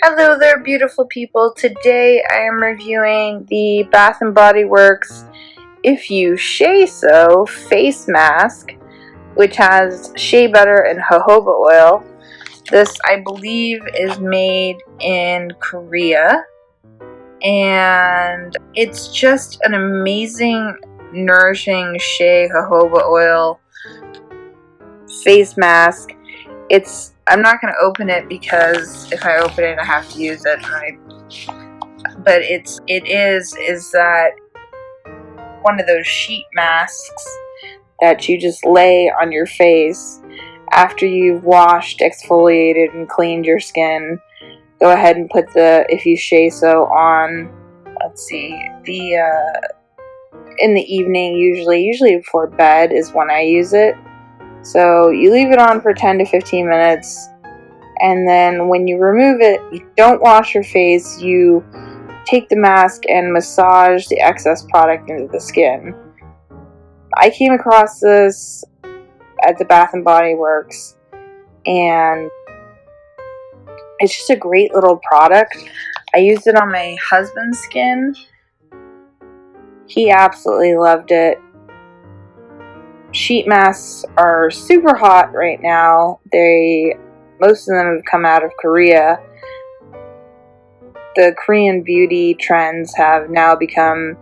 Hello there, beautiful people. Today I am reviewing the Bath & Body Works If You Shea So face mask, which has shea butter and jojoba oil. This, I believe, is made in Korea, and it's just an amazing, nourishing shea jojoba oil face mask. I'm not going to open it because if I open it I have to use it, but it is that one of those sheet masks that you just lay on your face after you've washed, exfoliated, and cleaned your skin. Go ahead and put the If You Shea So on, let's see, in the evening, usually before bed is when I use it. So you leave it on for 10 to 15 minutes, and then when you remove it, you don't wash your face, you take the mask and massage the excess product into the skin. I came across this at the Bath & Body Works, and it's just a great little product. I used it on my husband's skin. He absolutely loved it. Sheet masks are super hot right now. Most of them have come out of Korea. The Korean beauty trends have now become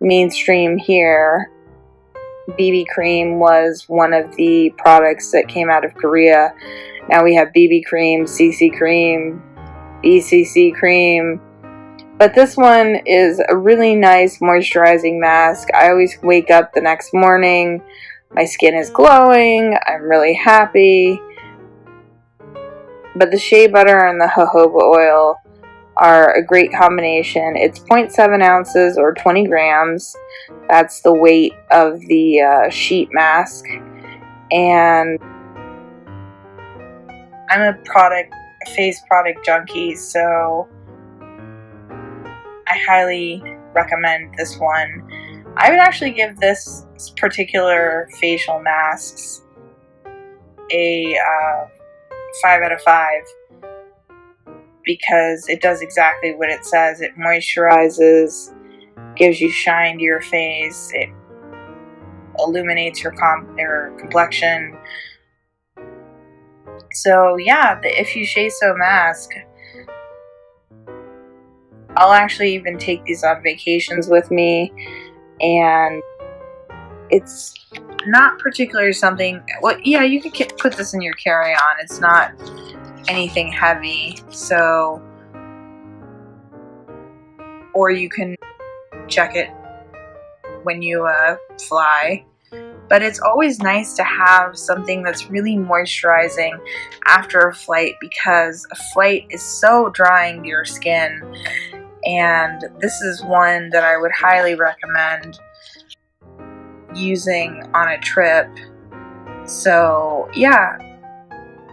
mainstream here. BB cream was one of the products that came out of Korea. Now we have BB cream, CC cream, BCC cream. But this one is a really nice moisturizing mask. I always wake up the next morning, my skin is glowing, I'm really happy. But the shea butter and the jojoba oil are a great combination. It's 0.7 ounces or 20 grams. That's the weight of the sheet mask. And I'm a face product junkie, so I highly recommend this one. I would actually give this particular facial masks a 5 out of 5 because it does exactly what it says. It moisturizes, gives you shine to your face, it illuminates your complexion. So yeah, the If You Shea So mask. I'll actually even take these on vacations with me, and it's not particularly something, well, yeah, you could put this in your carry-on. It's not anything heavy, so, or you can check it when you fly. But it's always nice to have something that's really moisturizing after a flight, because a flight is so drying to your skin. And this is one that I would highly recommend using on a trip. So yeah,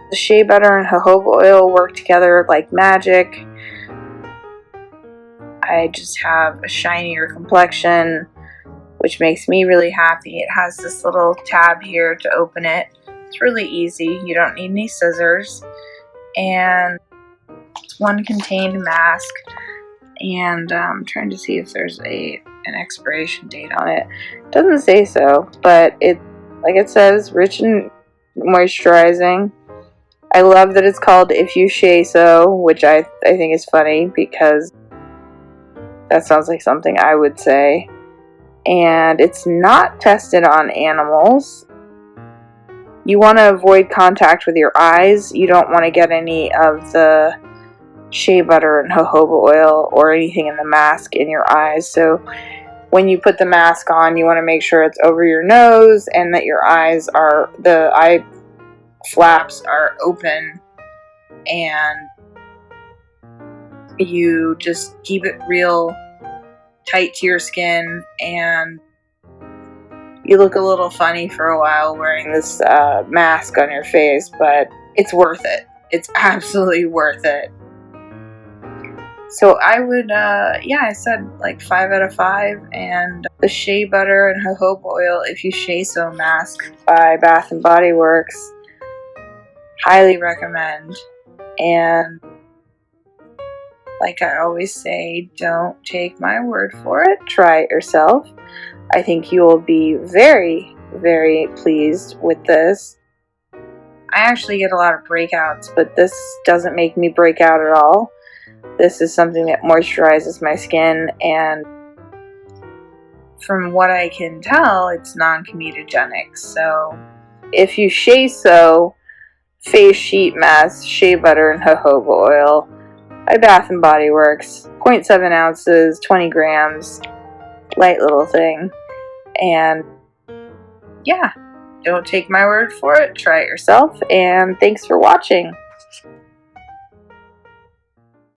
the shea butter and jojoba oil work together like magic. I just have a shinier complexion, which makes me really happy. It has this little tab here to open it. It's really easy. You don't need any scissors. And it's one contained mask. And I'm trying to see if there's an expiration date on it. It doesn't say so, but like it says, rich and moisturizing. I love that it's called If You Shea So, which I think is funny because that sounds like something I would say. And it's not tested on animals. You want to avoid contact with your eyes. You don't want to get any of the shea butter and jojoba oil or anything in the mask in your eyes. So when you put the mask on, you want to make sure it's over your nose and that your eyes are, the eye flaps are open, and you just keep it real tight to your skin, and you look a little funny for a while wearing this mask on your face, but it's worth it. It's absolutely worth it. So I would, yeah, I said like 5 out of 5, and the shea butter and jojoba oil If You Shea So mask by Bath & Body Works, highly recommend. And Like I always say, don't take my word for it. Try it yourself. I think you will be very, very pleased with this. I actually get a lot of breakouts, but this doesn't make me break out at all. This is something that moisturizes my skin, and from what I can tell, it's non-comedogenic. So if you Shea face sheet mask, shea butter, and jojoba oil by Bath & Body Works, 0.7 ounces, 20 grams, light little thing. And yeah, don't take my word for it, try it yourself, and thanks for watching.